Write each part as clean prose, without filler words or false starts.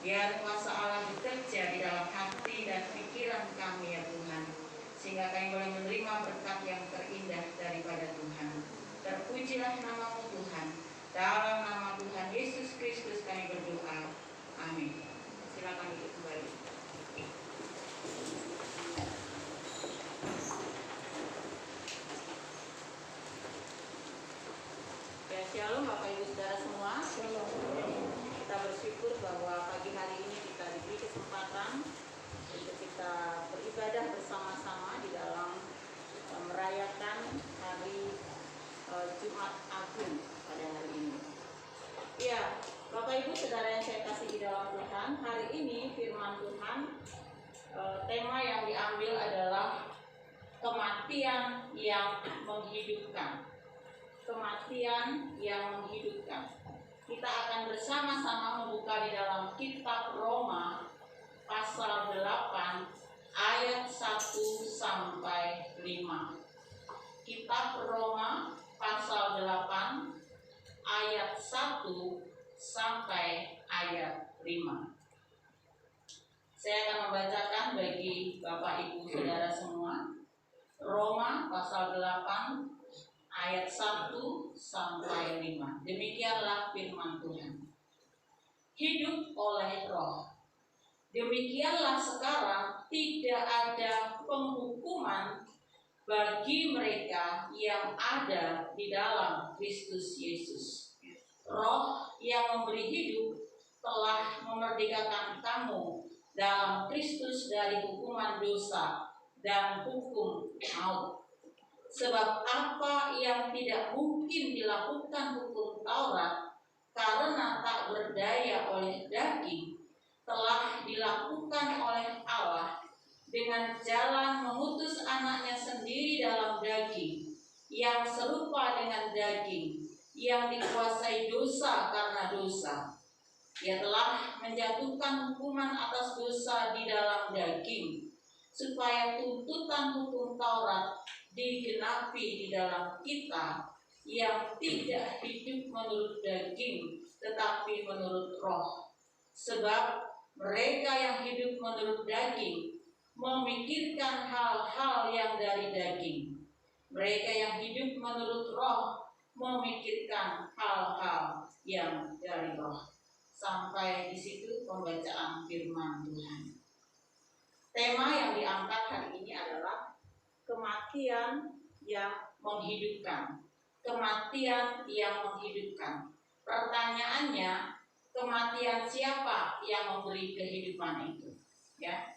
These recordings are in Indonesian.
Biar kuasa Allah bekerja di dalam hati dan pikiran kami ya Tuhan, sehingga kami boleh menerima berkat yang terindah daripada Tuhan. Terpujilah nama-Mu Tuhan. Dalam nama Tuhan Yesus Kristus kami berdoa. Amin. Silakan duduk kembali. Ya, shalom Bapak Ibu Saudara semua. Shalom. Kita bersyukur bahwa pagi hari ini kita diberi kesempatan untuk kita beribadah bersama-sama di dalam merayakan hari Jumat Agung pada hari ini. Ya, Bapak Ibu Saudara yang saya kasih di dalam Tuhan, hari ini firman Tuhan, tema yang diambil adalah kematian yang menghidupkan. Kematian yang menghidupkan. Kita akan bersama-sama membuka di dalam kitab Roma pasal 8 ayat 1 sampai 5. Kitab Roma pasal 8 ayat 1 sampai ayat 5. Saya akan membacakan bagi Bapak Ibu Saudara semua. Roma pasal 8 ayat 1 sampai 5. Demikianlah firman Tuhan. Hidup oleh roh. Demikianlah sekarang tidak ada penghukuman bagi mereka yang ada di dalam Kristus Yesus. Roh yang memberi hidup telah memerdekakan kamu dalam Kristus dari hukuman dosa dan hukum maut. Sebab apa yang tidak mungkin dilakukan hukum Taurat karena tak berdaya oleh daging, telah dilakukan oleh Allah dengan jalan mengutus anaknya sendiri dalam daging, yang serupa dengan daging, yang dikuasai dosa karena dosa. Ia telah menjatuhkan hukuman atas dosa di dalam daging, supaya tuntutan hukum Taurat digenapi di dalam kita yang tidak hidup menurut daging tetapi menurut roh. Sebab mereka yang hidup menurut daging memikirkan hal-hal yang dari daging. Mereka yang hidup menurut roh memikirkan hal-hal yang dari roh. Sampai di situ pembacaan firman Tuhan. Tema yang diangkat hari ini adalah kematian yang menghidupkan. Kematian yang menghidupkan. Pertanyaannya, kematian siapa yang memberi kehidupan itu? Ya.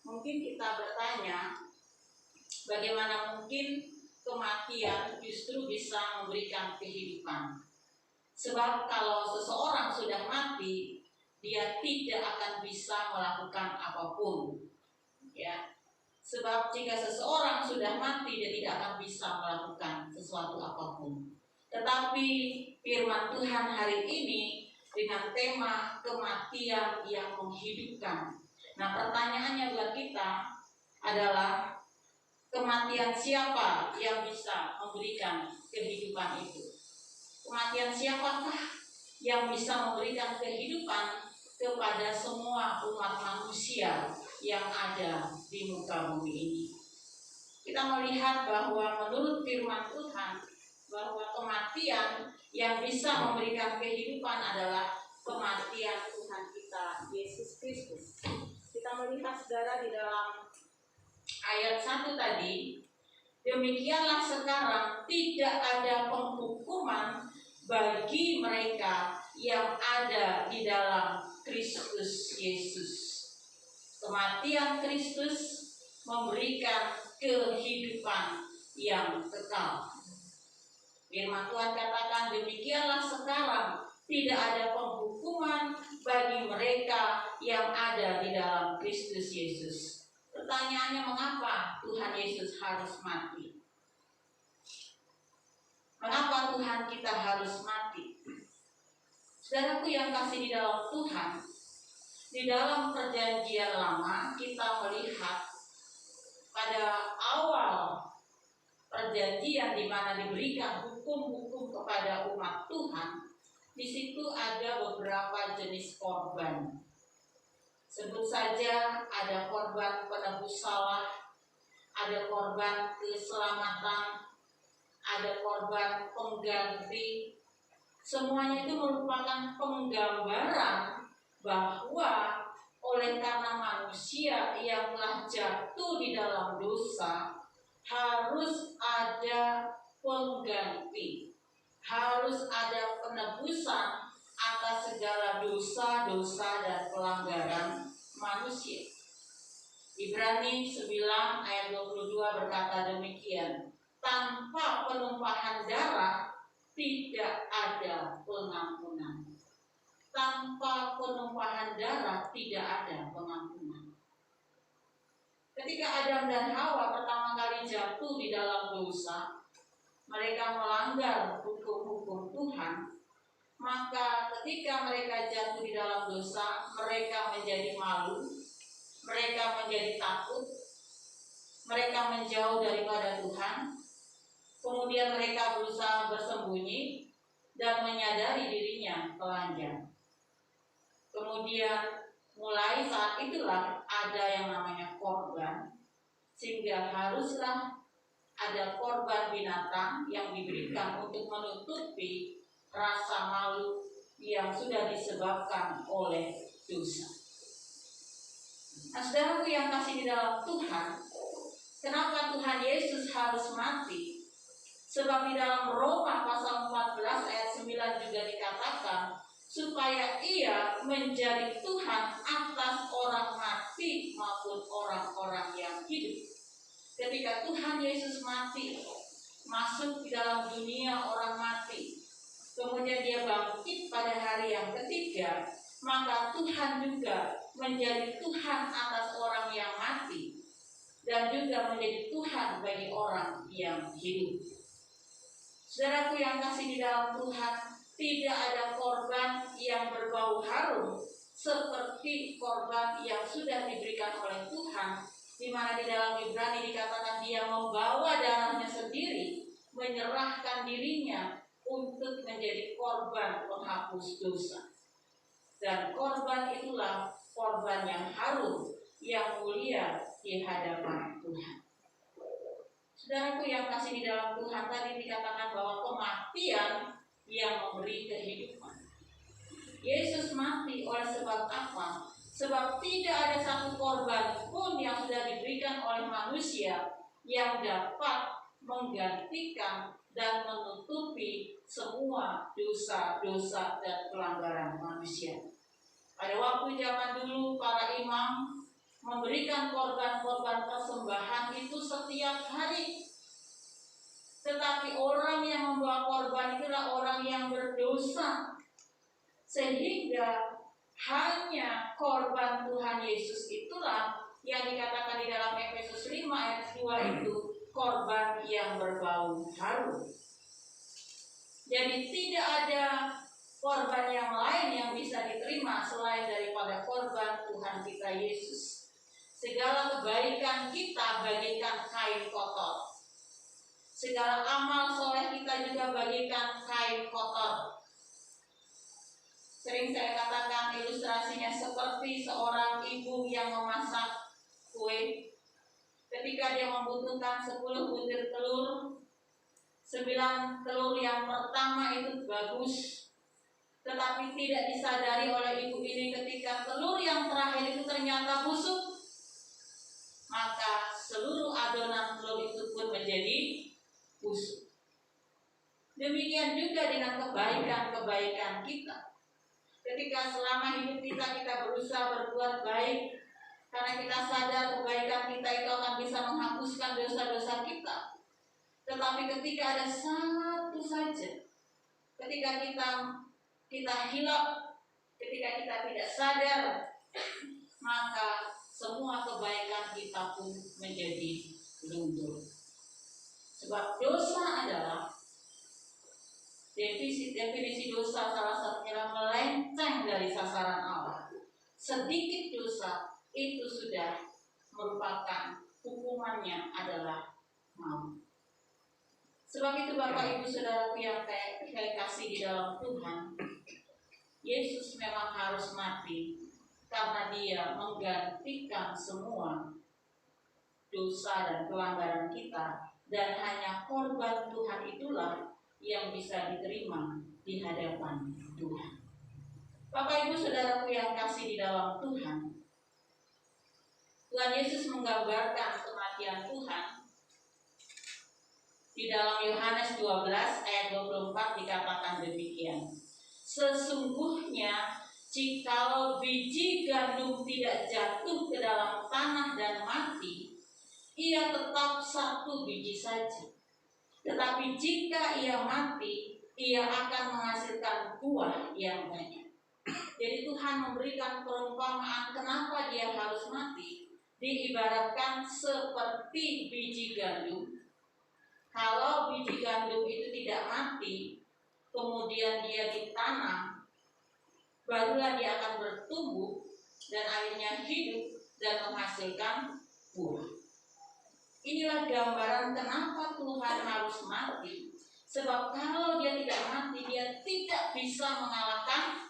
Mungkin kita bertanya, bagaimana mungkin kematian justru bisa memberikan kehidupan? Sebab kalau seseorang sudah mati, dia tidak akan bisa melakukan apapun. Ya. Sebab jika seseorang sudah mati, dia tidak akan bisa melakukan sesuatu apapun. Tetapi firman Tuhan hari ini dengan tema kematian yang menghidupkan. Nah, pertanyaannya buat kita adalah, kematian siapa yang bisa memberikan kehidupan itu? Kematian siapakah yang bisa memberikan kehidupan kepada semua umat manusia yang ada di muka bumi ini? Kita melihat bahwa menurut firman Tuhan, bahwa kematian yang bisa memberikan kehidupan adalah kematian Tuhan kita, Yesus Kristus. Kita melihat saudara di dalam ayat 1 tadi, demikianlah sekarang tidak ada penghukuman bagi mereka yang ada di dalam Kristus Yesus. Kematian Kristus memberikan kehidupan yang kekal. Firman Tuhan katakan, demikianlah sekarang tidak ada penghukuman bagi mereka yang ada di dalam Kristus Yesus. Pertanyaannya, mengapa Tuhan Yesus harus mati? Mengapa Tuhan kita harus mati? Saudaraku yang kasih di dalam Tuhan, di dalam perjanjian lama kita melihat pada awal perjanjian di mana diberikan hukum-hukum kepada umat Tuhan, Di situ ada beberapa jenis korban. Sebut saja ada korban penebus salah, ada korban keselamatan, ada korban pengganti. Semuanya itu merupakan penggambaran bahwa oleh karena manusia yang telah jatuh di dalam dosa, harus ada pengganti, harus ada penebusan atas segala dosa-dosa dan pelanggaran manusia. Ibrani 9 ayat 22 berkata demikian, tanpa penumpahan darah tidak ada pengampunan. Tanpa penumpahan darah tidak ada pengampunan. Ketika Adam dan Hawa pertama kali jatuh di dalam dosa, mereka melanggar hukum-hukum Tuhan, maka ketika mereka jatuh di dalam dosa, mereka menjadi malu, mereka menjadi takut, mereka menjauh daripada Tuhan. Kemudian mereka berusaha bersembunyi dan menyadari dirinya telanjang. Kemudian mulai saat itulah ada yang namanya korban, sehingga haruslah ada korban binatang yang diberikan untuk menutupi rasa malu yang sudah disebabkan oleh dosa. Nah, saudaraku yang kasih di dalam Tuhan, kenapa Tuhan Yesus harus mati? Sebab di dalam Roma pasal 14 ayat 9 juga dikatakan, supaya ia menjadi Tuhan atas orang mati maupun orang-orang yang hidup. Ketika Tuhan Yesus mati, masuk di dalam dunia orang mati, kemudian dia bangkit pada hari yang ketiga, maka Tuhan juga menjadi Tuhan atas orang yang mati dan juga menjadi Tuhan bagi orang yang hidup. Saudaraku yang kasih di dalam Tuhan, tidak ada korban yang berbau harum seperti korban yang sudah diberikan oleh Tuhan, di mana di dalam Ibrani dikatakan dia membawa darahnya sendiri, menyerahkan dirinya untuk menjadi korban penghapus dosa. Dan korban itulah korban yang harum, yang mulia di hadapan Tuhan. Saudaraku yang kasih di dalam Tuhan, tadi dikatakan bahwa kematian yang memberi kehidupan. Yesus mati oleh sebab apa? Sebab tidak ada satu korban pun yang sudah diberikan oleh manusia yang dapat menggantikan dan menutupi semua dosa-dosa dan pelanggaran manusia. Pada waktu zaman dulu, para imam memberikan korban-korban persembahan itu setiap hari. Tetapi orang yang membawa korban itulah orang yang berdosa, sehingga hanya korban Tuhan Yesus itulah yang dikatakan di dalam Efesus 5 ayat 2 itu korban yang berbau harum. Jadi tidak ada korban yang lain yang bisa diterima selain daripada korban Tuhan kita Yesus. Segala kebaikan kita bagikan kain kotor. Segala amal soleh kita juga bagikan kain kotor. Sering saya katakan ilustrasinya seperti seorang ibu yang memasak kue. Ketika dia membutuhkan 10 butir telur, 9 telur yang pertama itu bagus, tetapi tidak disadari oleh ibu ini ketika telur yang terakhir itu ternyata busuk, maka seluruh adonan telur itu pun menjadi busuk. Demikian juga dengan kebaikan-kebaikan kita. Ketika selama hidup kita berusaha berbuat baik, karena kita sadar kebaikan kita itu akan bisa menghapuskan dosa-dosa kita. Tetapi ketika ada satu saja, ketika kita hilap, ketika kita tidak sadar, maka semua kebaikan kita pun menjadi luntur. Sebab dosa adalah definisi dosa salah satunya melenceng dari sasaran Allah. Sedikit dosa itu sudah merupakan hukumannya adalah maut. Sebab itu Bapak Ibu Saudaraku yang saya kasih di dalam Tuhan, Yesus memang harus mati karena dia menggantikan semua dosa dan pelanggaran kita, dan hanya korban Tuhan itulah yang bisa diterima di hadapan Tuhan. Bapak Ibu Saudaraku yang kasih di dalam Tuhan, Tuhan Yesus menggambarkan kematian Tuhan. Di dalam Yohanes 12 ayat 24 dikatakan demikian. Sesungguhnya jikalau biji gandum tidak jatuh ke dalam tanah dan mati, ia tetap satu biji saja. Tetapi jika ia mati, ia akan menghasilkan buah yang banyak. Jadi Tuhan memberikan perumpamaan kenapa dia harus mati. Diibaratkan seperti biji gandum. Kalau biji gandum itu tidak mati, kemudian dia ditanam, barulah dia akan bertumbuh dan akhirnya hidup dan menghasilkan buah. Inilah gambaran kenapa Tuhan harus mati. Sebab kalau dia tidak mati, dia tidak bisa mengalahkan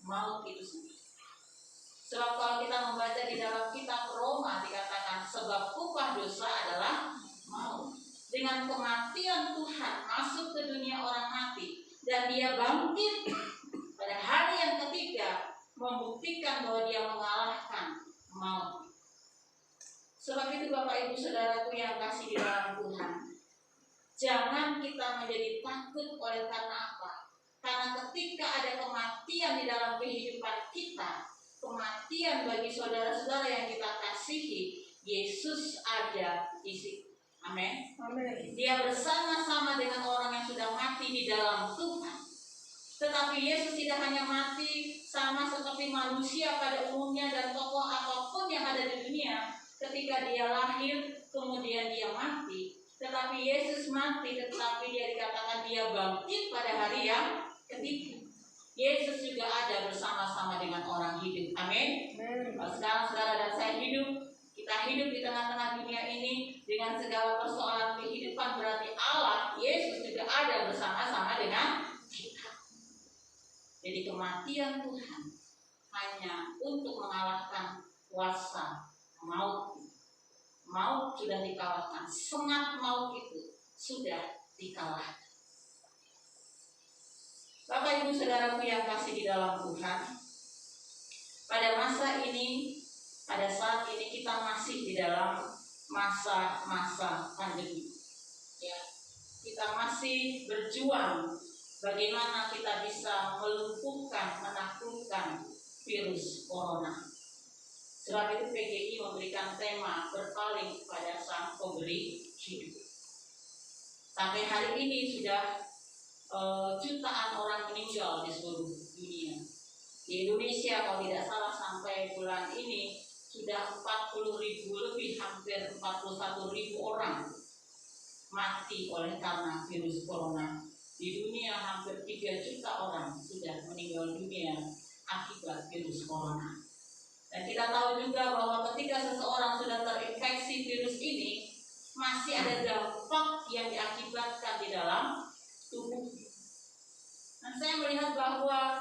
maut itu sendiri. Sebab kalau kita membaca di dalam kitab Roma dikatakan sebab upah dosa adalah maut. Dengan kematian Tuhan masuk ke dunia orang mati dan dia bangkit pada hari yang ketiga, membuktikan bahwa dia mengalahkan maut. Sebab itu Bapak Ibu Saudaraku yang kasih di dalam Tuhan, jangan kita menjadi takut oleh karena apa? Karena ketika ada kematian di dalam kehidupan kita, kematian bagi saudara-saudara yang kita kasihi, Yesus ada di situ. Amin. Dia bersama-sama dengan orang yang sudah mati di dalam Tuhan. Tetapi Yesus tidak hanya mati sama seperti manusia pada umumnya dan tokoh apapun yang ada di dunia. Ketika dia lahir, kemudian dia mati. Tetapi Yesus mati, tetapi dia dikatakan dia bangkit pada hari yang ketiga. Yesus juga ada bersama-sama dengan orang hidup. Amin. Sekarang saudara dan saya hidup. Kita hidup di tengah-tengah dunia ini dengan segala persoalan kehidupan, berarti Allah, Yesus juga ada bersama-sama dengan kita. Jadi kematian Tuhan hanya untuk mengalahkan kuasa maut. Maut sudah dikalahkan, sengat maut itu sudah dikalahkan. Bapak Ibu Saudaraku yang kasih di dalam Tuhan, pada masa ini, pada saat ini kita masih di dalam masa-masa pandemi. Ya, kita masih berjuang bagaimana kita bisa melumpuhkan, menaklukkan virus corona. Sebab itu PGI memberikan tema berpaling kepada Sang Pemberi Hidup. Sampai hari ini sudah jutaan orang meninggal di seluruh dunia. Di Indonesia kalau tidak salah sampai bulan ini sudah 40.000 lebih, hampir 41.000 orang mati oleh karena virus corona. Di dunia hampir 3 juta orang sudah meninggal dunia akibat virus corona. Dan kita tahu juga bahwa ketika seseorang sudah terinfeksi virus ini, masih ada dampak yang diakibatkan di dalam tubuh. Dan saya melihat bahwa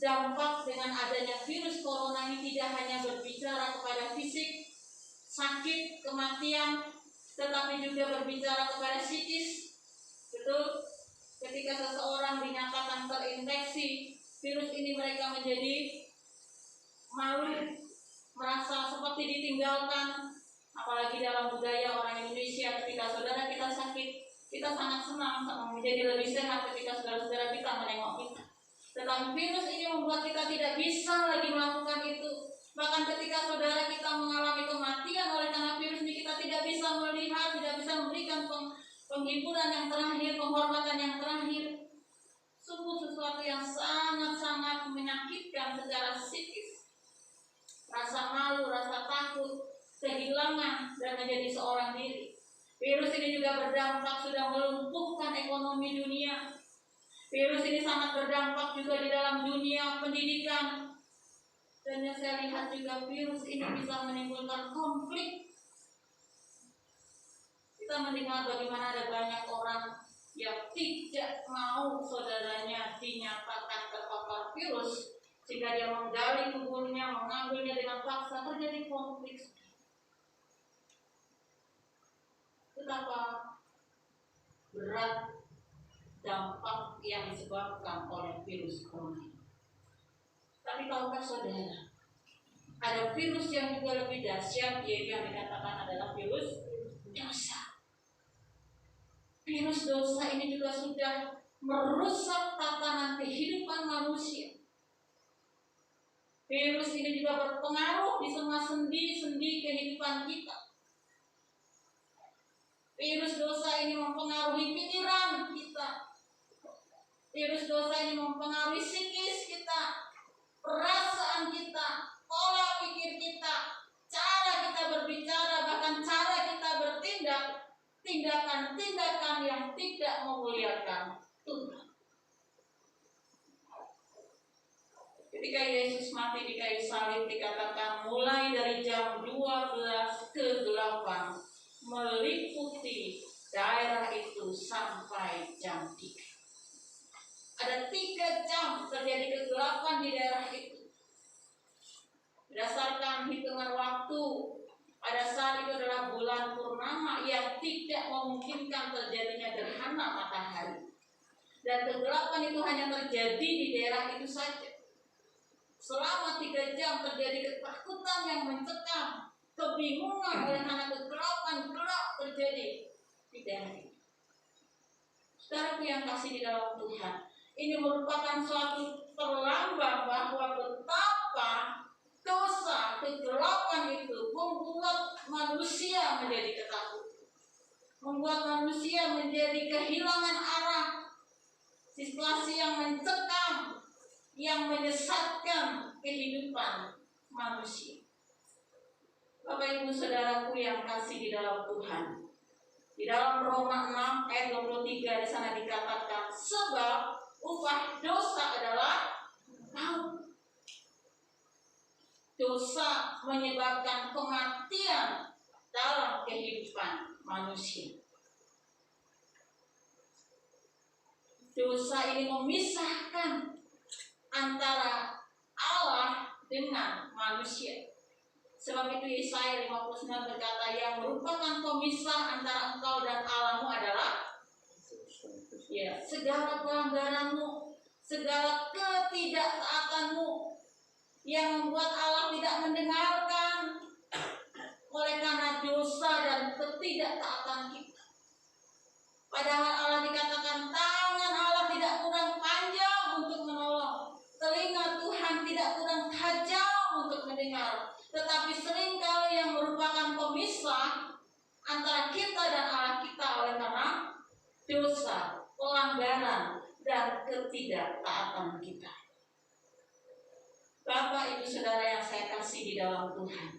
dampak dengan adanya virus corona ini tidak hanya berbicara kepada fisik, sakit, kematian, tetapi juga berbicara kepada psikis. Betul? Ketika seseorang dinyatakan terinfeksi virus ini, mereka menjadi malu, merasa seperti ditinggalkan. Apalagi dalam budaya orang Indonesia, ketika saudara kita sakit, kita sangat senang, menjadi lebih sehat ketika saudara-saudara kita menengok kita. Tetapi virus ini membuat kita tidak bisa lagi melakukan itu. Bahkan ketika saudara kita mengalami kematian oleh karena virus ini, kita tidak bisa melihat, tidak bisa memberikan penghiburan yang terakhir, penghormatan yang terakhir. Sungguh sesuatu yang sangat-sangat menyakitkan secara psikis. Rasa malu, rasa takut, kehilangan, dan menjadi seorang diri. Virus ini juga berdampak sudah melumpuhkan ekonomi dunia. Virus ini sangat berdampak juga di dalam dunia pendidikan. Dan yang saya lihat juga virus ini bisa menimbulkan konflik. Kita mendengar bagaimana ada banyak orang yang tidak mau saudaranya dinyatakan terpapar virus, sehingga dia menggali kebunnya, mengambilnya dengan paksa, terjadi konflik. Betapa berat dampak yang disebabkan oleh virus corona. Tapi tahukah saudara, ada virus yang juga lebih dahsyat, yaitu yang dikatakan adalah virus dosa. Virus dosa ini juga sudah merusak tatanan kehidupan manusia. Virus ini juga berpengaruh di semua sendi-sendi kehidupan kita. Virus dosa ini mempengaruhi pikiran kita. Virus dosa ini mempengaruhi psikis kita, perasaan kita, pola pikir kita, cara kita berbicara, bahkan cara kita bertindak, tindakan-tindakan yang tidak memuliakan Tuhan. Ketika Yesus mati di kayu salib, dikatakan mulai dari jam 12 ke 8 meliputi daerah itu sampai jam 3. Ada 3 jam terjadi kegelapan di daerah itu. Berdasarkan hitungan waktu, pada saat itu adalah bulan purnama yang tidak memungkinkan terjadinya gerhana matahari. Dan kegelapan itu hanya terjadi di daerah itu saja. Selama 3 jam terjadi ketakutan yang mencekam, kebingungan oleh karena kegelapan gelap terjadi di daerah itu. Saudaraku yang kasih di dalam Tuhan, ini merupakan suatu perlambang bahwa betapa dosa, kegelapan itu membuat manusia menjadi ketakutan, membuat manusia menjadi kehilangan arah, situasi yang mencekam, yang menyesatkan kehidupan manusia. Bapak Ibu Saudaraku yang kasih di dalam Tuhan, di dalam Roma 6 ayat 23 di sana dikatakan, sebab upah dosa adalah maut. Dosa menyebabkan kematian dalam kehidupan manusia. Dosa ini memisahkan antara Allah dengan manusia. Sebab itu Yesaya 59 berkata, yang merupakan pemisah antara engkau dan Allahmu adalah segala pelanggaranmu, segala ketidaktaatanmu yang membuat Allah tidak mendengarkan oleh karena dosa dan ketidaktaatan kita. Padahal Allah dikatakan tangan Allah tidak kurang panjang untuk menolong, telinga Tuhan tidak kurang tajam untuk mendengar, tetapi seringkali yang merupakan pemisah antara kita dan Allah kita oleh karena dosa, pelanggaran, dan ketidaktaatan kita. Bapak, Ibu, Saudara yang saya kasih di dalam Tuhan,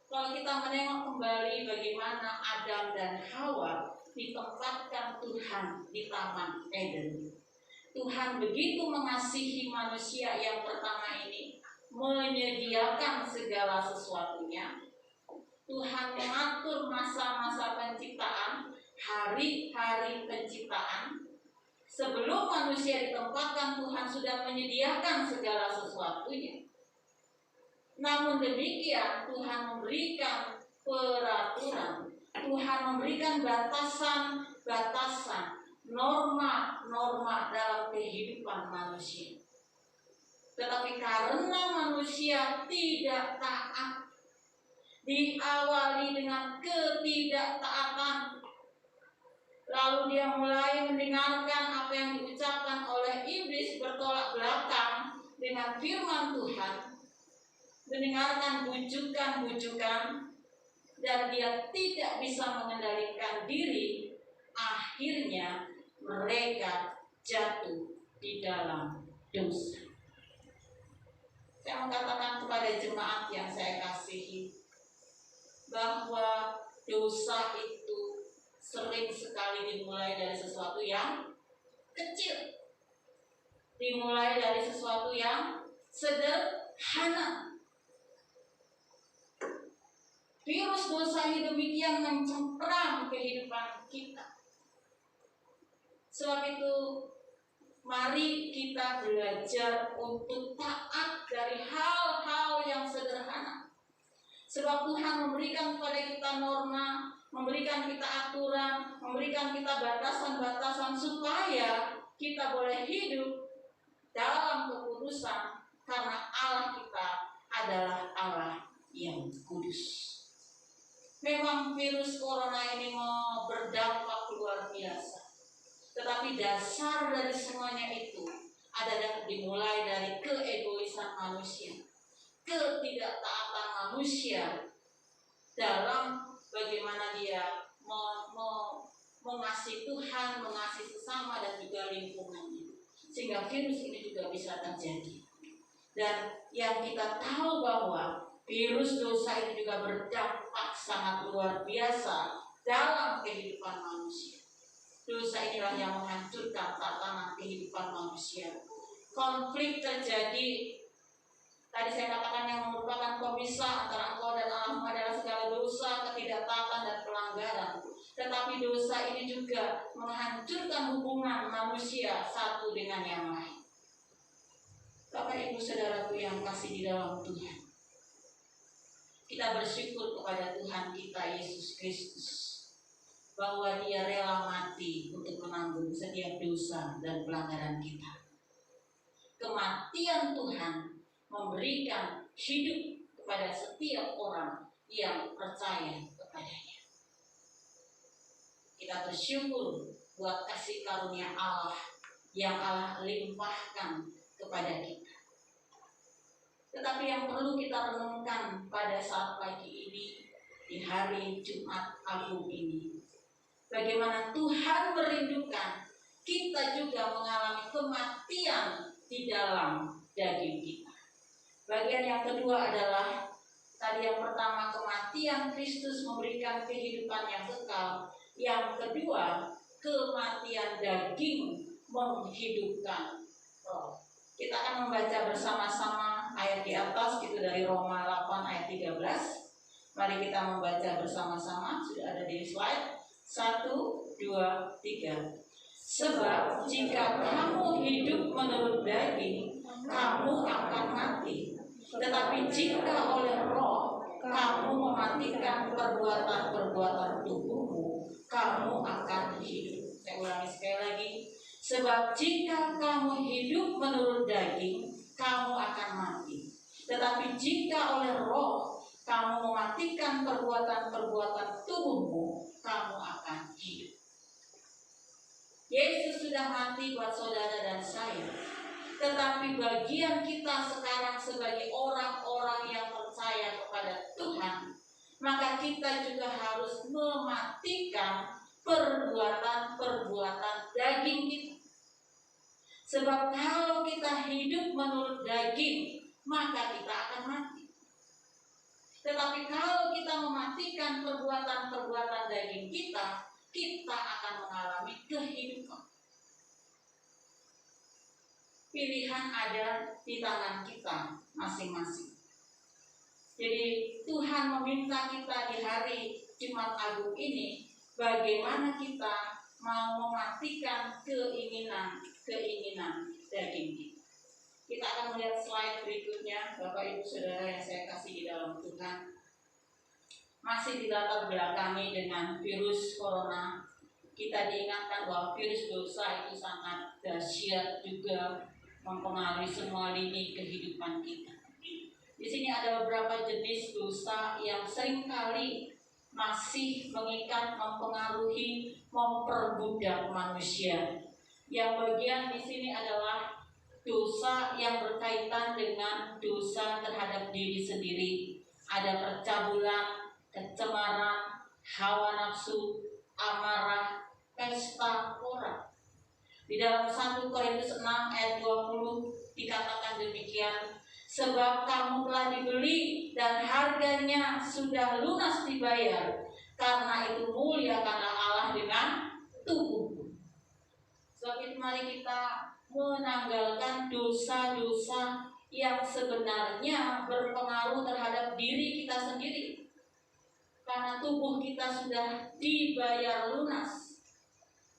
kalau kita menengok kembali bagaimana Adam dan Hawa ditempatkan Tuhan di Taman Eden. Tuhan begitu mengasihi manusia yang pertama ini, menyediakan segala sesuatunya. Tuhan mengatur masa-masa penciptaan, hari-hari penciptaan. Sebelum manusia ditempatkan, Tuhan sudah menyediakan segala sesuatunya. Namun demikian, Tuhan memberikan peraturan, Tuhan memberikan batasan-batasan, norma-norma dalam kehidupan manusia. Tetapi karena manusia tidak taat, diawali dengan ketidaktaatan, lalu dia mulai mendengarkan apa yang diucapkan oleh iblis, bertolak belakang dengan firman Tuhan, mendengarkan bujukan-bujukan, dan dia tidak bisa mengendalikan diri. Akhirnya mereka jatuh di dalam dosa. Saya mengatakan kepada jemaat yang saya kasihi, bahwa dosa itu sering sekali dimulai dari sesuatu yang kecil, dimulai dari sesuatu yang sederhana. Virus dosa ini demikian mencengkram kehidupan kita. Sebab itu mari kita belajar untuk taat dari hal-hal yang sederhana. Sebab Tuhan memberikan kepada kita norma, memberikan kita aturan, memberikan kita batasan-batasan supaya kita boleh hidup dalam kekudusan, karena Allah kita adalah Allah yang kudus. Memang virus corona ini mau berdampak luar biasa, tetapi dasar dari semuanya itu adalah dimulai dari keegoisan manusia, ketidaktaatan manusia dalam bagaimana dia mengasihi Tuhan, mengasihi sesama dan juga lingkungannya, sehingga virus ini juga bisa terjadi. Dan yang kita tahu bahwa virus dosa itu juga berdampak sangat luar biasa dalam kehidupan manusia. Dosa inilah yang menghancurkan tatanan kehidupan manusia. Konflik terjadi. Tadi saya katakan yang merupakan pemisah antara engkau dan Allah adalah segala dosa, ketidaktaatan dan pelanggaran. Tetapi dosa ini juga menghancurkan hubungan manusia satu dengan yang lain. Bapak Ibu Saudaraku yang kasih di dalam Tuhan, kita bersyukur kepada Tuhan kita Yesus Kristus bahwa Dia rela mati untuk menanggung setiap dosa dan pelanggaran kita. Kematian Tuhan memberikan hidup kepada setiap orang yang percaya kepadanya. Kita bersyukur buat kasih karunia Allah yang Allah limpahkan kepada kita. Tetapi yang perlu kita renungkan pada saat pagi ini, di hari Jumat Agung ini, bagaimana Tuhan merindukan kita juga mengalami kematian di dalam daging kita. Bagian yang kedua adalah, tadi yang pertama kematian Kristus memberikan kehidupan yang kekal. Yang kedua, kematian daging menghidupkan roh. Kita akan membaca bersama-sama ayat di atas, itu dari Roma 8 ayat 13. Mari kita membaca bersama-sama, sudah ada di slide. 1, 2, 3. Sebab jika kamu hidup menurut daging, kamu akan mati. Tetapi jika oleh roh kamu mematikan perbuatan-perbuatan tubuhmu, kamu akan hidup. Saya ulangi sekali lagi. Sebab jika kamu hidup menurut daging, kamu akan mati. Tetapi jika oleh roh kamu mematikan perbuatan-perbuatan tubuhmu, kamu akan hidup. Yesus sudah mati buat saudara dan saya. Tetapi bagian kita sekarang sebagai orang-orang yang percaya kepada Tuhan, maka kita juga harus mematikan perbuatan-perbuatan daging kita. Sebab kalau kita hidup menurut daging, maka kita akan mati. Tetapi kalau kita mematikan perbuatan-perbuatan daging kita, kita akan mengalami kehidupan. Pilihan ada di tangan kita masing-masing. Jadi Tuhan meminta kita di hari Jumat Agung ini, bagaimana kita mau mematikan keinginan daging kita. Kita akan melihat slide berikutnya, Bapak Ibu Saudara yang saya kasih di dalam Tuhan. Masih di latar belakangi dengan virus corona, kita diingatkan bahwa virus dosa itu sangat dahsyat juga mempengaruhi semua lini kehidupan kita. Di sini ada beberapa jenis dosa yang seringkali masih mengikat, mempengaruhi, memperbudak manusia. Yang bagian di sini adalah dosa yang berkaitan dengan dosa terhadap diri sendiri. Ada percabulan, kecemaran, hawa nafsu, amarah, pesta pora. Di dalam 1 Korintus 6 ayat 20 dikatakan demikian, sebab kamu telah dibeli dan harganya sudah lunas dibayar, karena itu muliakanlah Allah dengan tubuhmu. Sebab itu mari kita menanggalkan dosa-dosa yang sebenarnya berpengaruh terhadap diri kita sendiri, karena tubuh kita sudah dibayar lunas.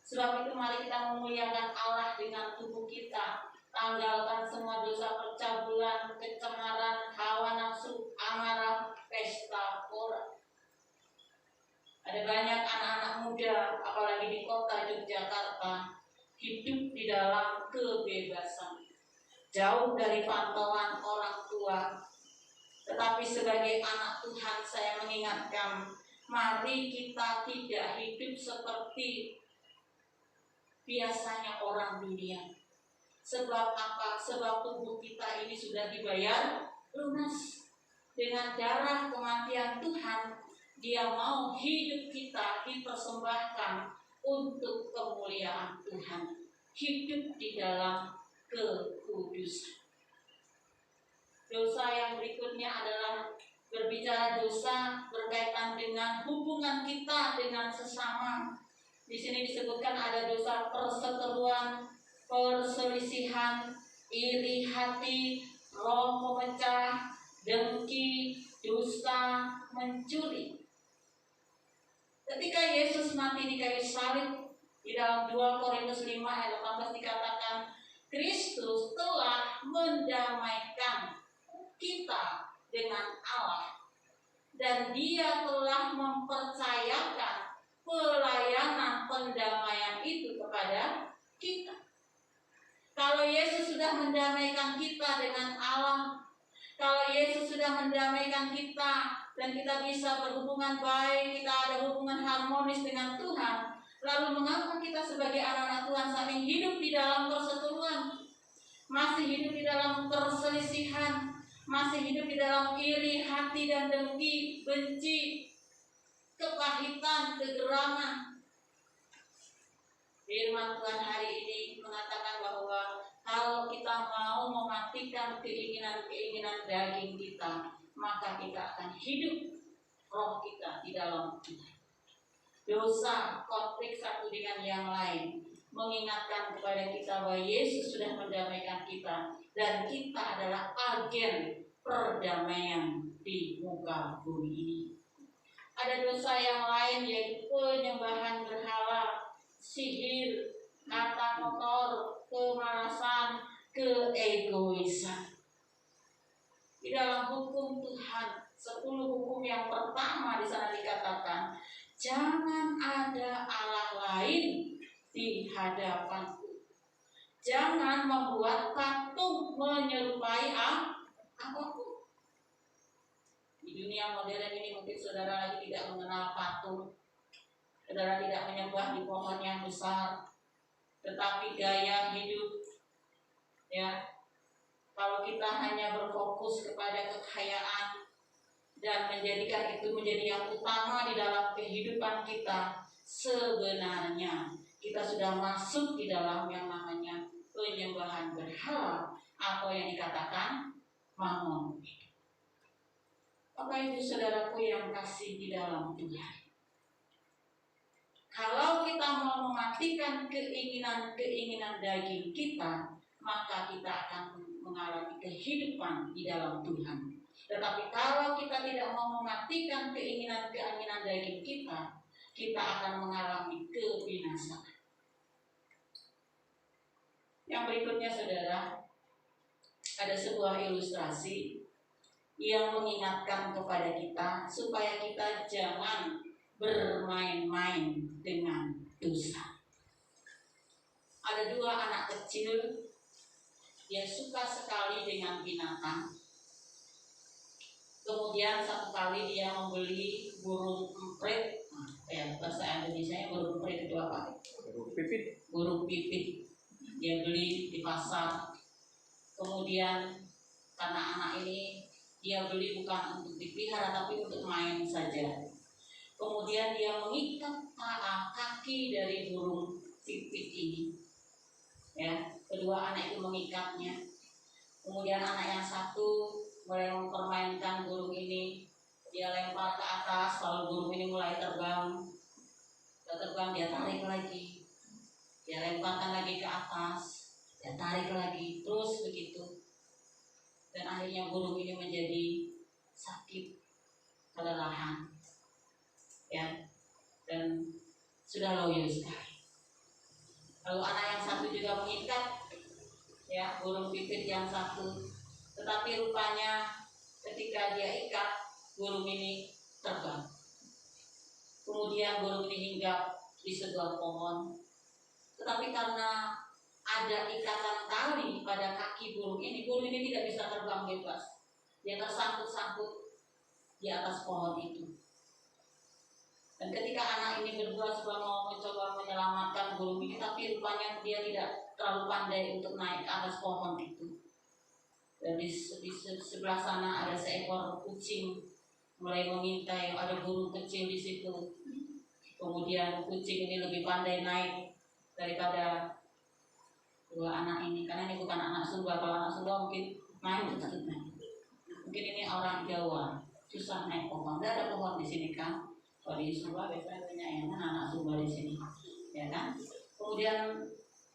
Sebab itu mari kita memuliakan Allah dengan tubuh kita. Tanggalkan semua dosa percabulan, kecemaran, hawa nafsu, amarah, pesta, pora. Ada banyak anak-anak muda, apalagi di kota Yogyakarta, hidup di dalam kebebasan, jauh dari pantauan orang tua. Tetapi sebagai anak Tuhan, saya mengingatkan, mari kita tidak hidup seperti biasanya orang dunia. Sebab apa? Sebab tubuh kita ini sudah dibayar lunas dengan darah kematian Tuhan. Dia mau hidup kita dipersembahkan untuk kemuliaan Tuhan. Hidup di dalam kekudusan. Dosa yang berikutnya adalah berbicara dosa berkaitan dengan hubungan kita dengan sesama. Di sini disebutkan ada dosa perseteruan, perselisihan, iri hati, roh pemecah, dengki, dusta, mencuri. Ketika Yesus mati di kayu salib, di dalam 2 Korintus 5 ayat 18 dikatakan, Kristus telah mendamaikan kita dengan Allah, dan Dia telah mempercayakan pelayanan pendamaian itu kepada kita. Kalau Yesus sudah mendamaikan kita dengan Allah, kalau Yesus sudah mendamaikan kita dan kita bisa berhubungan baik, kita ada hubungan harmonis dengan Tuhan, lalu mengapa kita sebagai anak-anak Tuhan saat ini hidup di dalam perseteruan, masih hidup di dalam perselisihan, masih hidup di dalam iri hati dan dengki, benci, kepahitan, kegeraman? Firman Tuhan hari ini mengatakan bahwa kalau kita mau mematikan keinginan-keinginan daging kita, maka kita akan hidup roh kita di dalam Tuhan. Dosa, konflik satu dengan yang lain mengingatkan kepada kita bahwa Yesus sudah mendamaikan kita, dan kita adalah agen perdamaian di muka bumi ini. Ada dosa yang lain, yaitu penyembahan berhala, sihir, kata kotor, kemalasan, keegoisan. Di dalam hukum Tuhan, 10 hukum yang pertama di sana dikatakan, jangan ada Allah lain di hadapanku. Jangan membuat patung menyerupai apapun. Di dunia modern ini mungkin saudara lagi tidak mengenal patung. Saudara tidak menyembah di pohon yang besar, tetapi gaya hidup, ya, kalau kita hanya berfokus kepada kekayaan dan menjadikan itu menjadi yang utama di dalam kehidupan kita, sebenarnya kita sudah masuk di dalam yang namanya penyembahan berhala atau yang dikatakan mamon. Bapak Ibu saudaraku yang kasih di dalam Tuhan, kalau kita mau mematikan keinginan-keinginan daging kita, maka kita akan mengalami kehidupan di dalam Tuhan. Tetapi kalau kita tidak mau mematikan keinginan-keinginan daging kita, kita akan mengalami kebinasaan. Yang berikutnya saudara, ada sebuah ilustrasi yang mengingatkan kepada kita supaya kita jangan bermain-main dengan dosa. Ada 2 anak kecil, dia suka sekali dengan binatang. Kemudian satu kali dia membeli burung emprit. Bahasa Indonesia burung emprit itu apa? Burung pipit. Dia beli di pasar. Kemudian karena anak ini dia beli bukan untuk dipelihara tapi untuk main saja. Kemudian dia mengikat kaki dari burung pipit ini. Ya, kedua anak itu mengikatnya. Kemudian anak yang satu mulai mempermainkan burung ini. Dia lempar ke atas, lalu burung ini mulai terbang. Dia terbang, dia tarik lagi. Dia lemparkan lagi ke atas, dia tarik lagi, terus begitu. Dan akhirnya burung ini menjadi sakit, kelelahan. Ya, dan sudah loyo sekali. Lalu anak yang satu juga mengikat, ya, burung pipit yang satu. Tetapi rupanya ketika dia ikat, burung ini terbang. Kemudian burung ini hinggap di sebuah pohon. Tetapi karena ada ikatan tali pada kaki burung ini tidak bisa terbang bebas. Dia tersangkut-sangkut di atas pohon itu. Dan ketika anak ini berdua mau mencoba menyelamatkan burung ini, tapi rupanya dia tidak terlalu pandai untuk naik ke atas pohon itu. Dan di sebelah sana ada seekor kucing mulai mengintai, ada burung kecil di situ. Kemudian kucing ini lebih pandai naik daripada dua anak ini, karena ini bukan anak Sumba. Kalau anak Sumba mungkin naik cepat naik. Mungkin ini orang Jawa susah naik pohon. Tidak ada pohon di sini kan? Kalau di Sumba biasanya punya anak Sumba di sini, ya kan? Kemudian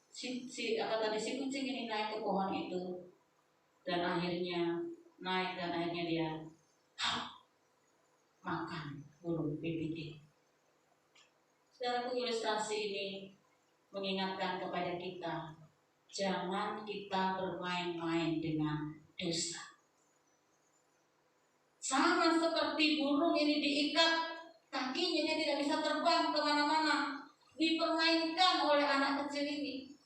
si kucing ini naik ke pohon itu dan akhirnya naik dan akhirnya dia makan burung pipit itu. Saudara, ilustrasi ini mengingatkan kepada kita, jangan kita bermain-main dengan dosa. Sama seperti burung ini diikat, kakinya dia tidak bisa terbang kemana-mana, dipermainkan oleh anak kecil ini.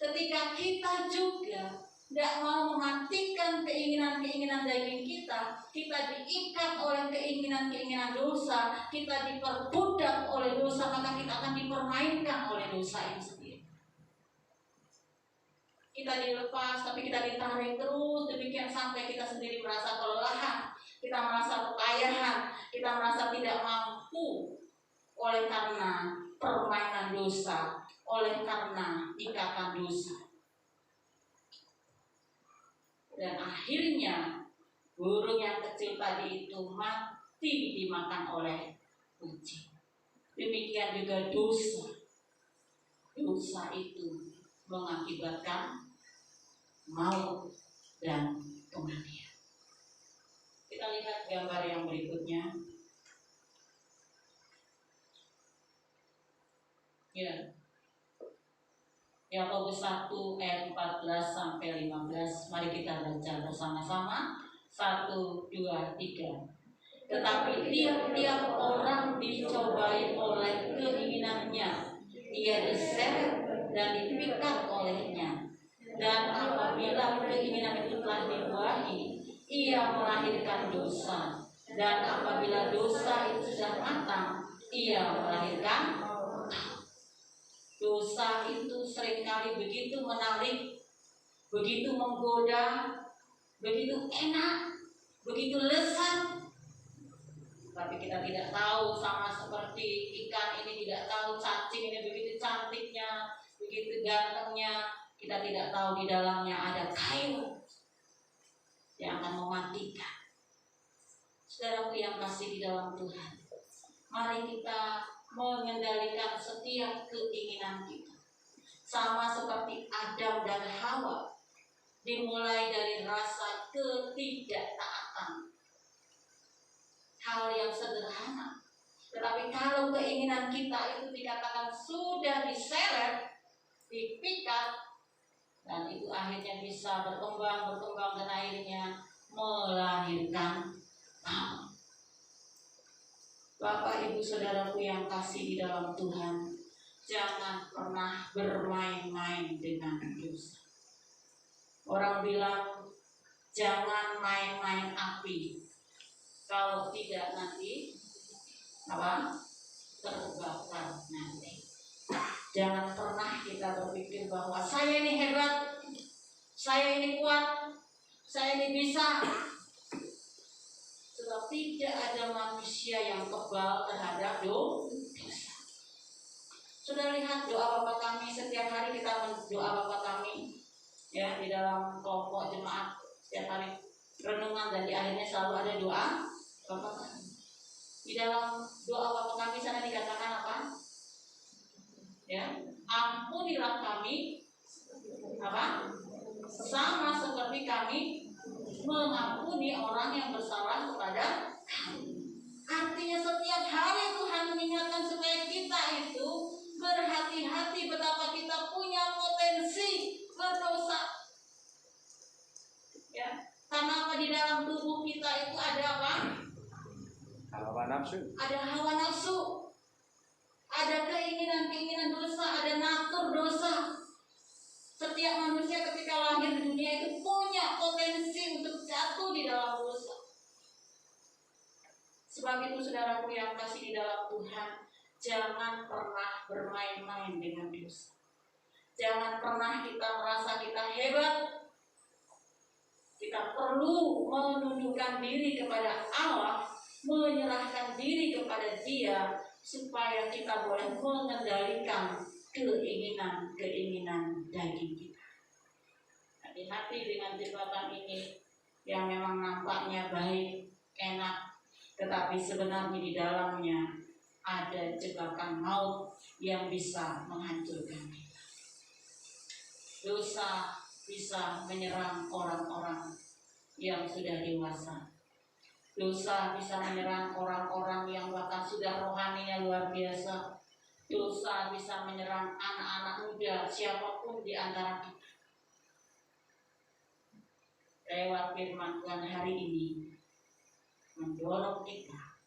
Ketika kita juga tidak mau mematikan keinginan-keinginan daging kita diikat oleh keinginan-keinginan dosa, kita diperbudak oleh dosa, maka kita akan dipermainkan oleh dosa itu sendiri. Kita dilepas, tapi kita ditarik terus, demikian sampai kita sendiri merasa kelelahan, kita merasa kepayahan, kita merasa tidak mampu oleh karena permainan dosa, oleh karena ikatan dosa. Dan akhirnya burung yang kecil tadi itu mati dimakan oleh kucing. Demikian juga dosa. Dosa itu mengakibatkan maut dan kematian. Kita lihat gambar yang berikutnya. Ya. Yakobus 1 ayat 14 sampai 15. Mari kita baca bersama-sama. 1, 2, 3. Tetapi tiap-tiap orang dicobai oleh keinginannya, ia diseret dan dipikat olehnya. Dan apabila keinginan itu telah dibuahi, ia melahirkan dosa. Dan apabila dosa itu sudah matang, ia melahirkan dosa. Itu seringkali begitu menarik, begitu menggoda, begitu enak, begitu lezat. Tapi kita tidak tahu, sama seperti ikan ini tidak tahu cacing ini begitu cantiknya, begitu gantengnya. Kita tidak tahu di dalamnya ada kayu yang akan mematikan. Saudaraku yang kasih di dalam Tuhan, mari kita mengendalikan setiap keinginan kita. Sama seperti Adam dan Hawa, dimulai dari rasa ketidaktaatan. Hal yang sederhana, tetapi kalau keinginan kita itu dikatakan sudah diseret, dipikat, dan itu akhirnya bisa berkembang dan akhirnya melahirkan maut. Bapak, Ibu, Saudaraku yang kasih di dalam Tuhan, jangan pernah bermain-main dengan dosa. Orang bilang jangan main-main api, kalau tidak nanti terbakar nanti. Jangan pernah kita berpikir bahwa saya ini hebat, saya ini kuat, saya ini bisa. Sebab tidak ada manusia yang kebal terhadap dosa. Sudah lihat doa Bapa kami, setiap hari kita mendoa Bapa kami, ya, di dalam kelompok jemaat setiap hari renungan, dan di akhirnya selalu ada doa Bapa kami. Di dalam doa Bapa kami sana dikatakan apa? Ya, ampunilah kami sama seperti kami mengampuni orang yang bersalah kepada kami. Artinya setiap hari Tuhan mengingatkan supaya kita itu berhati-hati hati betapa kita punya potensi berdosa. Ya, karena apa? Di dalam tubuh kita itu ada apa? Hawa nafsu. Ada hawa nafsu, ada keinginan-keinginan dosa, ada natur dosa. Setiap manusia ketika lahir di dunia itu punya potensi untuk jatuh di dalam dosa. Sebab itu saudaraku yang kasih di dalam Tuhan, jangan pernah bermain-main dengan dosa. Jangan pernah kita merasa kita hebat. Kita perlu menundukkan diri kepada Allah, menyerahkan diri kepada Dia, supaya kita boleh mengendalikan keinginan-keinginan daging kita. Hati-hati dengan jebakan ini yang memang nampaknya baik, enak, tetapi sebenarnya di dalamnya ada jebakan maut yang bisa menghancurkan kita. Dosa bisa menyerang orang-orang yang sudah dewasa. Dosa bisa menyerang orang-orang yang bahkan sudah rohaninya luar biasa. Dosa bisa menyerang anak-anak muda, siapapun di antara kita. Lewat firman Tuhan hari ini mendorong kita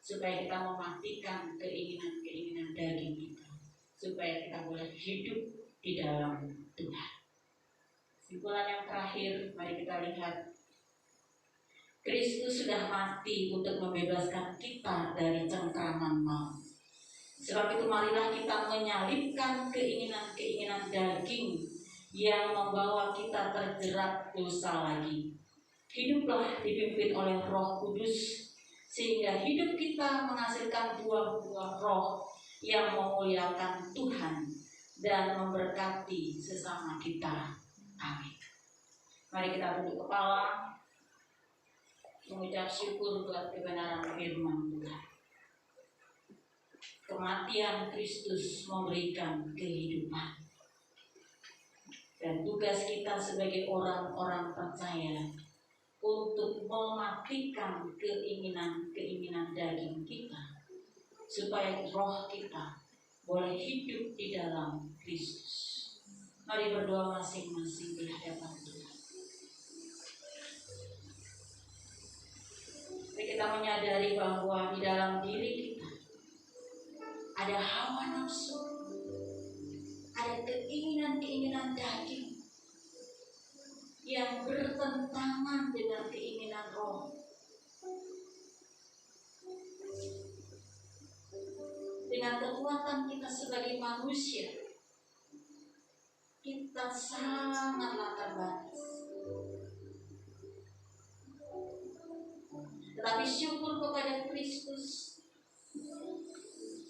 supaya kita mematikan keinginan-keinginan daging kita, supaya kita boleh hidup di dalam Tuhan. Kesimpulan yang terakhir, mari kita lihat, Kristus sudah mati untuk membebaskan kita dari cengkraman maut. Sebab itu marilah kita menyalibkan keinginan-keinginan daging yang membawa kita terjerat dosa lagi. Hiduplah dipimpin oleh Roh Kudus, sehingga hidup kita menghasilkan buah-buah roh yang memuliakan Tuhan dan memberkati sesama kita. Amin. Mari kita tunduk kepala, mengucap syukur buat kebenaran firman Tuhan. Kematian Kristus memberikan kehidupan. Dan tugas kita sebagai orang-orang percaya untuk mematikan keinginan-keinginan daging kita, supaya roh kita boleh hidup di dalam Kristus. Mari berdoa masing-masing di hadapan Tuhan. Mari kita menyadari bahwa di dalam diri kita ada hawa nafsu, ada keinginan-keinginan daging yang bertentangan dengan keinginan roh. Dengan kekuatan kita sebagai manusia, kita sangatlah terbatas. Tetapi syukur kepada Kristus,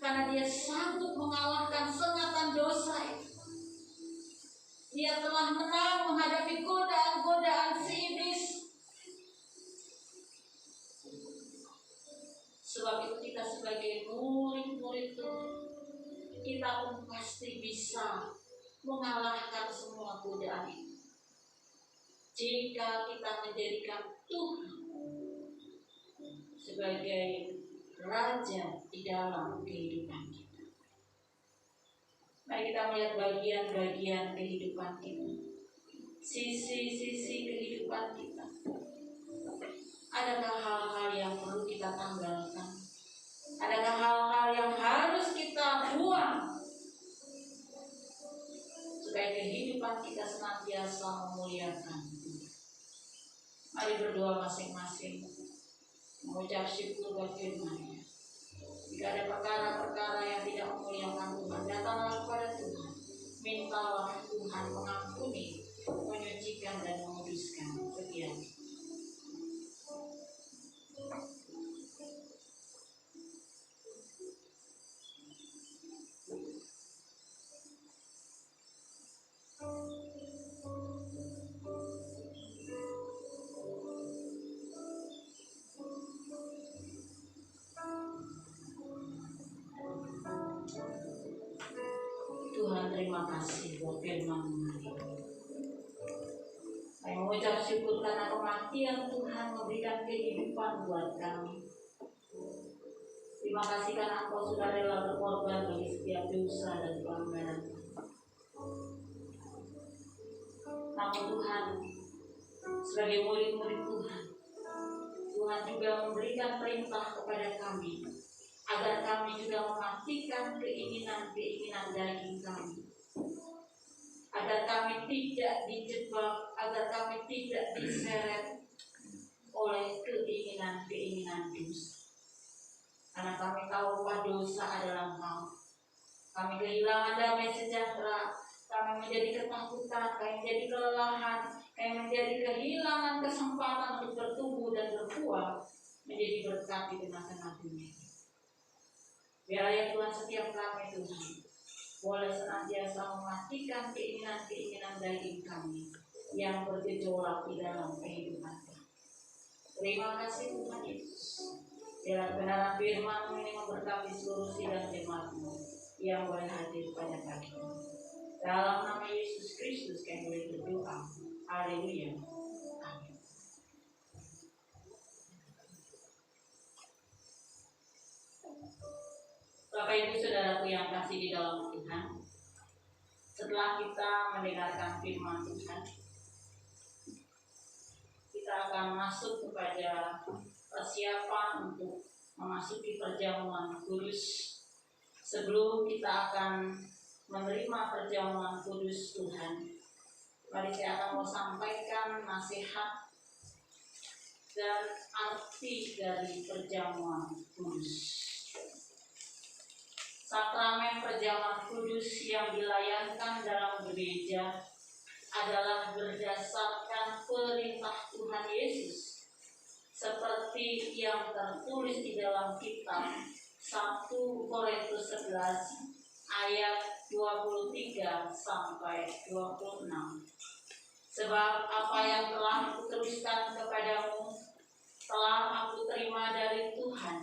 karena Dia sanggup mengalahkan sengatan dosa itu. Dia telah menang menghadapi godaan-godaan si iblis. Sebab itu kita sebagai murid-murid Tuhan, kita pun pasti bisa mengalahkan semua godaan itu, jika kita menjadikan Tuhan sebagai Raja di dalam kehidupan kita. Mari kita melihat bagian-bagian kehidupan kita, sisi-sisi kehidupan kita. Adakah hal-hal yang perlu kita tanggalkan? Adakah hal-hal yang harus kita buang, supaya kehidupan kita senantiasa memuliakan Tuhan? Mari berdoa masing-masing, mengucap syukur buat firman-Nya. Jika ada perkara-perkara yang tidak memuliakan Tuhan, datanglah kepada Tuhan. Mintalah Tuhan mengampuni, menyucikan dan menguduskan setiap. Tuhan, terima kasih buat firman-Mu. Saya mengucap syukur karena kematian Tuhan memberikan kehidupan buat kami. Di Terima kasih karena Engkau sudah rela berkorban bagi setiap dosa dan pelanggaran. Namun Tuhan, sebagai murid-murid Tuhan, Tuhan juga memberikan perintah kepada kami agar kami juga mematikan keinginan-keinginan daging kami, agar kami tidak dijebak, agar kami tidak diseret oleh keinginan-keinginan dosa. Karena kami tahu bahwa dosa adalah maut. Kami kehilangan damai sejahtera, kami menjadi ketakutan, kami menjadi kelelahan, kami menjadi kehilangan kesempatan untuk bertumbuh dan berbuah menjadi berkat di tengah-tengah dunia. Biar ya Tuhan, setiap kami Tuhan boleh senantiasa mematikan keinginan-keinginan daging kami yang bergejolak di dalam kehidupan kami. Terima kasih Tuhan Yesus. Biar kebenaran firman ini memberkati seluruh sidang jemaat-Mu yang boleh hadir pada pagi ini. Dalam nama Yesus Kristus kami boleh berdoa. Haleluya. Amin. Bapak Ibu Saudaraku yang kasih di dalam Tuhan, setelah kita mendengarkan firman Tuhan, kita akan masuk kepada persiapan untuk memasuki perjamuan kudus. Sebelum kita akan menerima perjamuan kudus Tuhan, mari saya akan mau sampaikan nasihat dan arti dari perjamuan kudus. Sakramen perjamuan kudus yang dilayankan dalam gereja adalah berdasarkan perintah Tuhan Yesus, seperti yang tertulis di dalam kitab 1 Korintus 11 ayat 23 sampai 26. Sebab apa yang telah kuteruskan kepadamu telah aku terima dari Tuhan,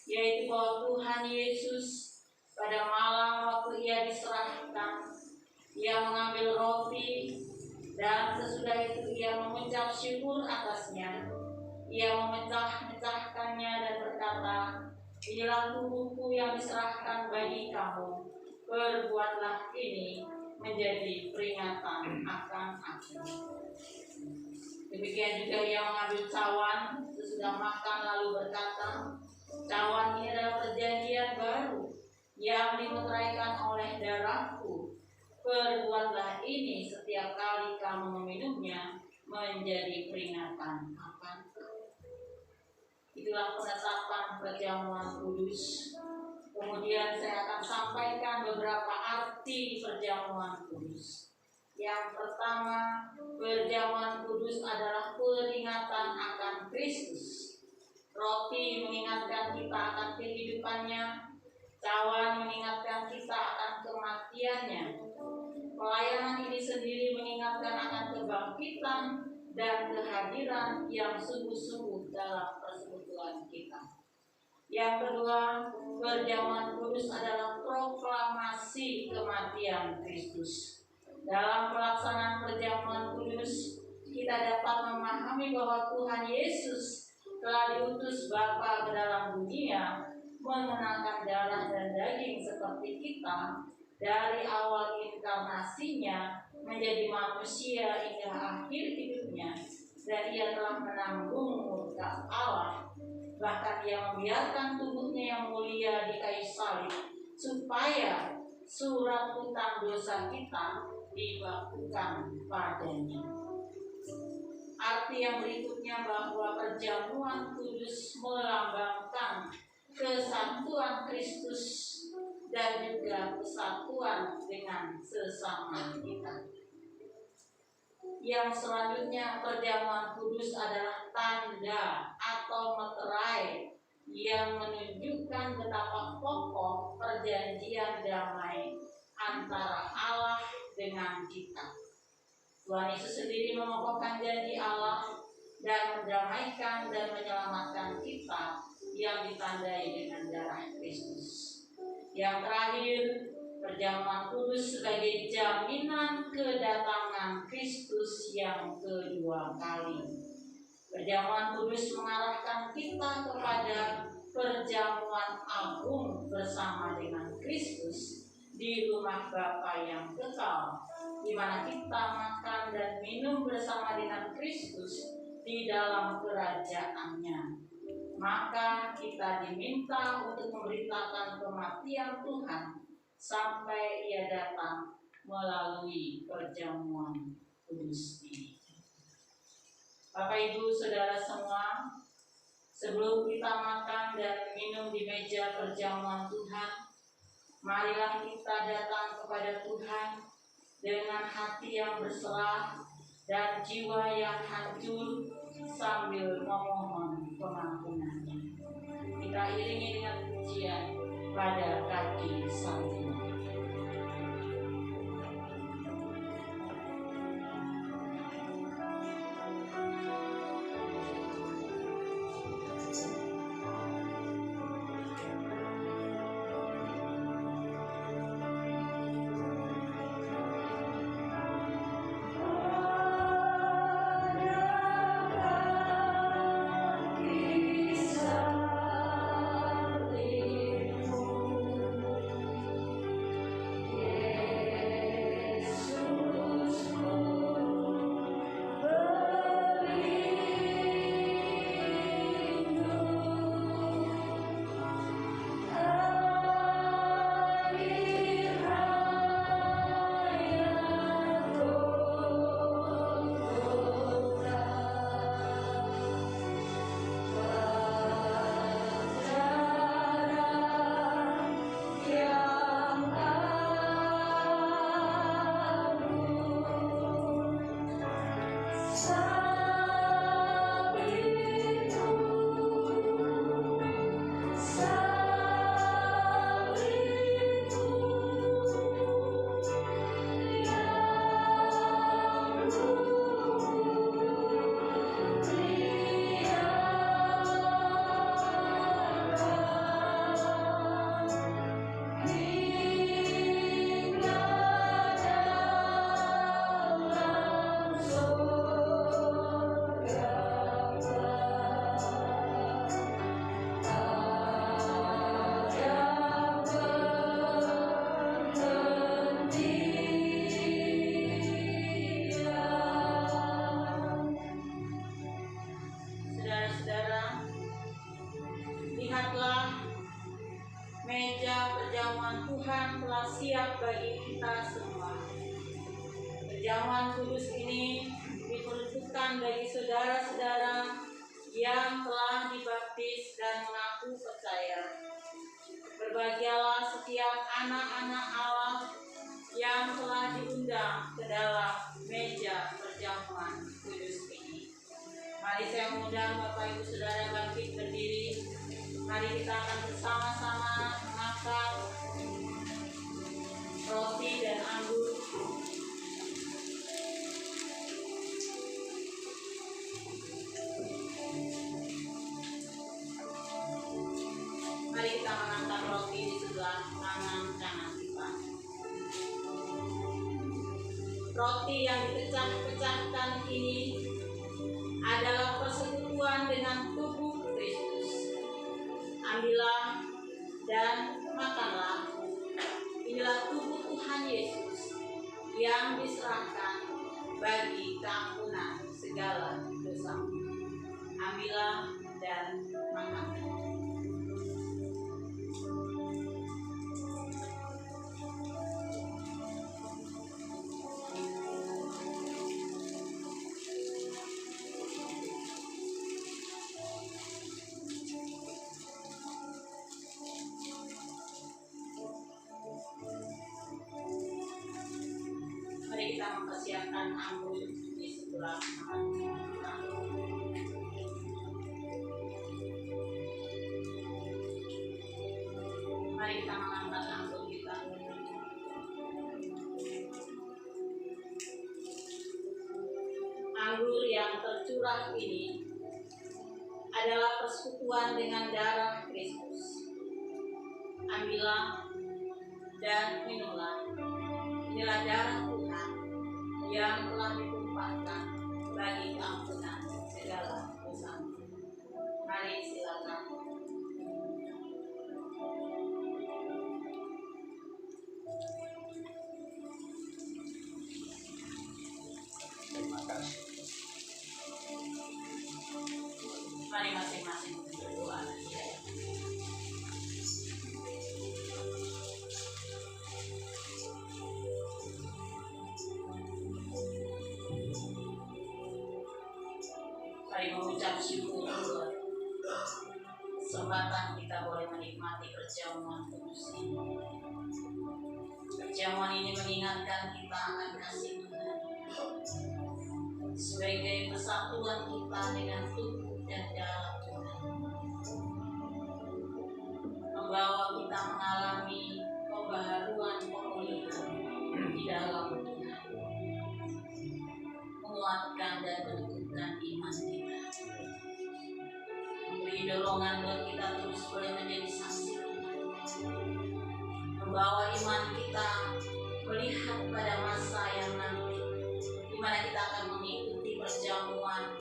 yaitu bahwa Tuhan Yesus pada malam waktu ia diserahkan, ia mengambil roti, dan sesudah itu ia mengucap syukur atasnya. Ia memecah-mecahkannya dan berkata, inilah tubuhku yang diserahkan bagi kamu, perbuatlah ini menjadi peringatan akan aku. Demikian juga ia mengambil cawan sesudah makan lalu berkata, cawan ini adalah perjanjian baru yang dimeteraikan oleh darahku. Perbuatlah ini setiap kali kamu meminumnya menjadi peringatan akan aku. Itulah penetapan perjamuan kudus. Kemudian saya akan sampaikan beberapa arti perjamuan kudus. Yang pertama, perjamuan kudus adalah peringatan akan Kristus. Roti mengingatkan kita akan kehidupannya, cawan mengingatkan kita akan kematiannya. Pelayanan ini sendiri mengingatkan akan kebangkitan dan kehadiran yang sungguh-sungguh dalam persekutuan kita. Yang kedua, perjamuan kudus adalah proklamasi kematian Kristus. Dalam pelaksanaan perjamuan kudus, kita dapat memahami bahwa Tuhan Yesus telah diutus Bapa ke dalam dunia mengenakan darah dan daging seperti kita dari awal inkarnasinya menjadi manusia hingga akhir hidupnya, dan ia telah menanggung murka Allah. Bahkan ia membiarkan tubuhnya yang mulia di kayu salib supaya surat hutang dosa kita dibakukan padanya. Arti yang berikutnya bahwa perjamuan kudus melambangkan kesatuan Kristus dan juga kesatuan dengan sesama kita. Yang selanjutnya, perjamuan kudus adalah tanda atau meterai yang menunjukkan betapa kokoh perjanjian damai antara Allah dengan kita. Tuhan Yesus sendiri mengokohkan janji Allah dan mendamaikan dan menyelamatkan kita yang ditandai dengan darah Kristus. Yang terakhir, perjamuan kudus sebagai jaminan kedatangan Kristus yang kedua kali. Perjamuan kudus mengarahkan kita kepada perjamuan agung bersama dengan Kristus di rumah Bapa yang kekal, di mana kita makan dan minum bersama dengan Kristus di dalam kerajaan-Nya. Maka kita diminta untuk memberitakan kematian Tuhan sampai Ia datang melalui perjamuan kudus ini. Bapak Ibu Saudara semua, sebelum kita makan dan minum di meja perjamuan Tuhan, marilah kita datang kepada Tuhan dengan hati yang berserah dan jiwa yang hancur sambil memohon pengampunan-Nya. Kita iringi dengan pujian pada kaki samping. Lihatlah, meja perjamuan Tuhan telah siap bagi kita semua. Perjamuan kudus ini diperuntukkan bagi saudara-saudara yang telah dibaptis dan mengaku percaya. Berbahagialah setiap anak-anak Allah yang telah diundang ke dalam meja perjamuan kudus ini. Mari saya mengundang Bapak Ibu Saudara bangkit berdiri. Mari kita akan bersama-sama makan roti dan anggur. Mari kita mengangkat roti di sebelah kanan kita. Roti yang dipecah-pecahkan ini adalah persekutuan dengan tubuh Kristus. Ambillah dan makanlah. Inilah tubuh Tuhan Yesus yang diserahkan bagi keampunan segala dosa. Ambillah dan makanlah. Mari kita mempersiapkan anggur di sebelah kanan kita. Mari kita mengangkat anggur kita. Anggur yang tercurah ini adalah persekutuan dengan darah Kristus. Ambillah dan minumlah. Inilah darah Tuhan yang telah ditumpahkan bagi keampunan segala dosa. Mari silakan. Mari masing-masing berdoa. Mari mengucap syukur buat kesempatan kita boleh menikmati perjamuan kudus ini. Perjamuan ini mengingatkan kita akan kasih Tuhan sebagai persatuan kita dengan tubuh dan darah Tuhan, membawa kita mengalami pembaharuan pemulihan di dalam Tuhan, menguatkan dan meneguhkan iman kita, memberi dorongan buat kita terus boleh menjadi saksi Tuhan, membawa iman kita melihat pada masa yang nanti di mana kita akan mengikuti perjamuan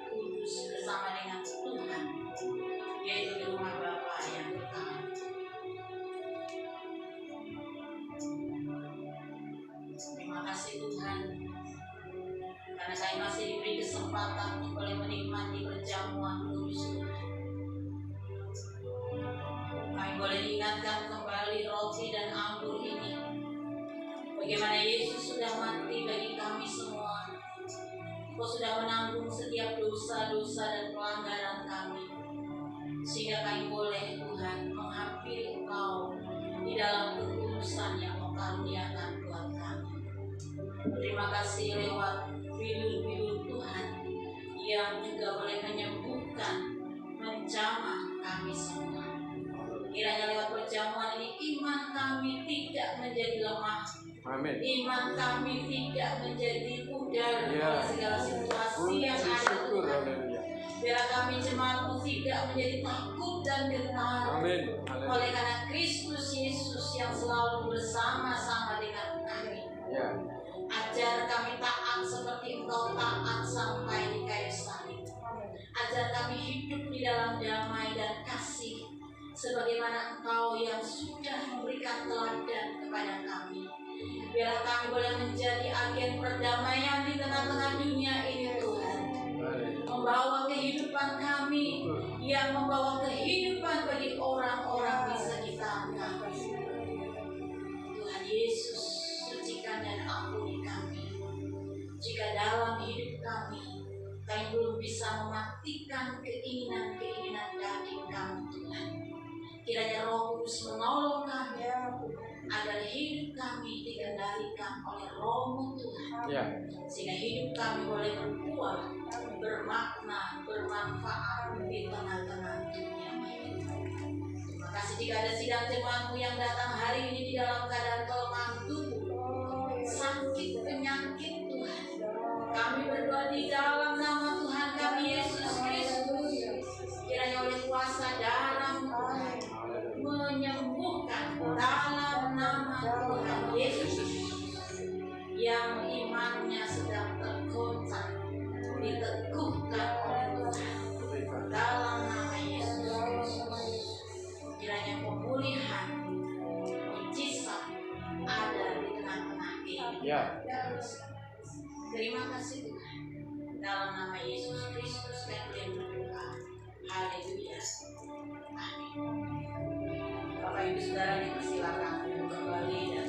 kudus bersama dengan Tuhan, yaitu di rumah Bapa yang kekal. Terima kasih Tuhan, karena kami masih diberi kesempatan untuk boleh menikmati perjamuan kudus Tuhan. Kami boleh ingatkan kembali roti dan anggur ini, bagaimana Yesus sudah mati bagi kami semua. Engkau sudah menanggung setiap dosa-dosa dan pelanggaran kami, sehingga kami boleh Tuhan menghampiri Engkau di dalam kekudusan yang Engkau karuniakan buat kami. Terima kasih lewat bilur-bilur Tuhan yang juga boleh menyembuhkan, menjamah kami semua. Kiranya lewat perjamuan ini iman kami tidak menjadi lemah. Amin. Iman kami tidak menjadi pudar oleh segala situasi yang ada Tuhan. Biarlah kami jemaatmu tidak menjadi takut dan gentar. Amin. Oleh karena Kristus Yesus yang selalu bersama-sama dengan kami. Ya. Ajar kami taat seperti Engkau taat sampai di kayu salib. Ajar kami hidup di dalam damai dan kasih, sebagaimana Engkau yang sudah memberikan teladan kepada kami. Biarlah kami boleh menjadi agen perdamaian di tengah-tengah dunia ini Tuhan, membawa kehidupan kami yang membawa kehidupan bagi orang-orang di sekitar kami. Tuhan Yesus, sucikan dan ampuni kami jika dalam hidup kami belum bisa mematikan keinginan-keinginan daging kami Tuhan. Kiranya Roh Kudus menolong kami agar hidup kami dikendalikan oleh Roh-Mu Tuhan, sehingga hidup kami boleh berbuah, bermakna, bermanfaat di tengah-tengah dunia ini. Terima kasih jika ada sidang jemaat-Mu yang datang hari ini di dalam keadaan kelemahan tubuh, sakit, penyakit Tuhan. Kami berdoa di dalam nama Tuhan kami Yesus Kristus, kiranya oleh kuasa darah Tuhan menyembuhkan dalam nama Tuhan Yesus yang imannya sedang tergoncang, diteguhkan oleh Tuhan dalam nama Yesus Kristus. Kiranya pemulihan, mujizat ada di tengah-tengah ini. Terima kasih Tuhan. Dalam nama Yesus Kristus kami berdoa. Haleluya. Amin. Bapak Ibu Saudara dipersilakan kembali dan